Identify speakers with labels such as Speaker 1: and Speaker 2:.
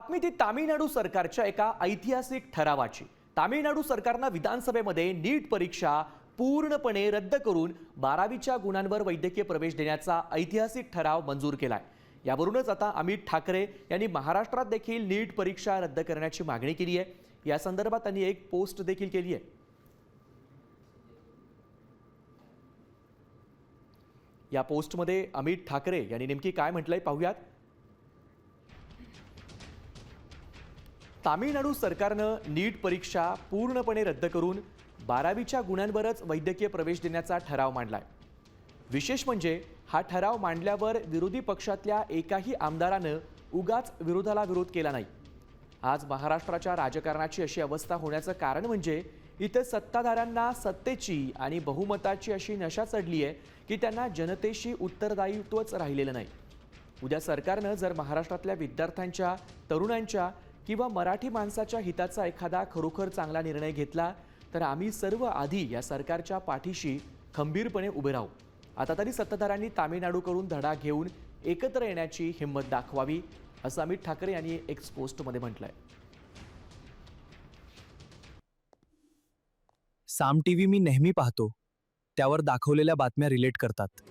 Speaker 1: बातमी ती तामिळनाडू सरकारच्या एका ऐतिहासिक ठरावाची। तामिळनाडू सरकारनं विधानसभेमध्ये नीट परीक्षा पूर्णपणे रद्द करून 12वीच्या गुणांवर वैद्यकीय प्रवेश देण्याचा ऐतिहासिक ठराव मंजूर केलाय। यावरूनच आता अमित ठाकरे यांनी महाराष्ट्रात देखील नीट परीक्षा रद्द करण्याची मागणी केली आहे। या संदर्भात त्यांनी एक पोस्ट देखील केली आहे। या पोस्टमध्ये अमित ठाकरे यांनी नेमकी काय म्हटलंय पाहूयात। तामिळनाडू सरकारनं नीट परीक्षा पूर्णपणे रद्द करून 12वीच्या गुणांवरच वैद्यकीय प्रवेश देण्याचा ठराव मांडलाय। विशेष म्हणजे हा ठराव मांडल्यावर विरोधी पक्षातल्या एकाही आमदारानं उगाच विरोधाला विरोध केला नाही। आज महाराष्ट्राच्या राजकारणाची अशी अवस्था होण्याचं कारण म्हणजे इथे सत्ताधाऱ्यांना सत्तेची आणि बहुमताची अशी नशा चढली आहे की त्यांना जनतेशी उत्तरदायित्वच राहिलेलं नाही। उद्या सरकारनं जर महाराष्ट्रातल्या विद्यार्थ्यांच्या, तरुणांच्या किंवा मराठी माणसाच्या हिताचा एखादा खरोखर चांगला निर्णय घेतला तर आम्ही सर्व आधी या सरकारच्या पाठीशी खंबीरपणे उभे राहू। आता तरी सत्ताधाऱ्यांनी तामिळनाडूकडून धडा घेऊन एकत्र येण्याची हिंमत दाखवावी, असं अमित ठाकरे यांनी एक पोस्टमध्ये म्हटलंय।
Speaker 2: साम टीव्ही मी नेहमी पाहतो, त्यावर दाखवलेल्या बातम्या रिलेट करतात।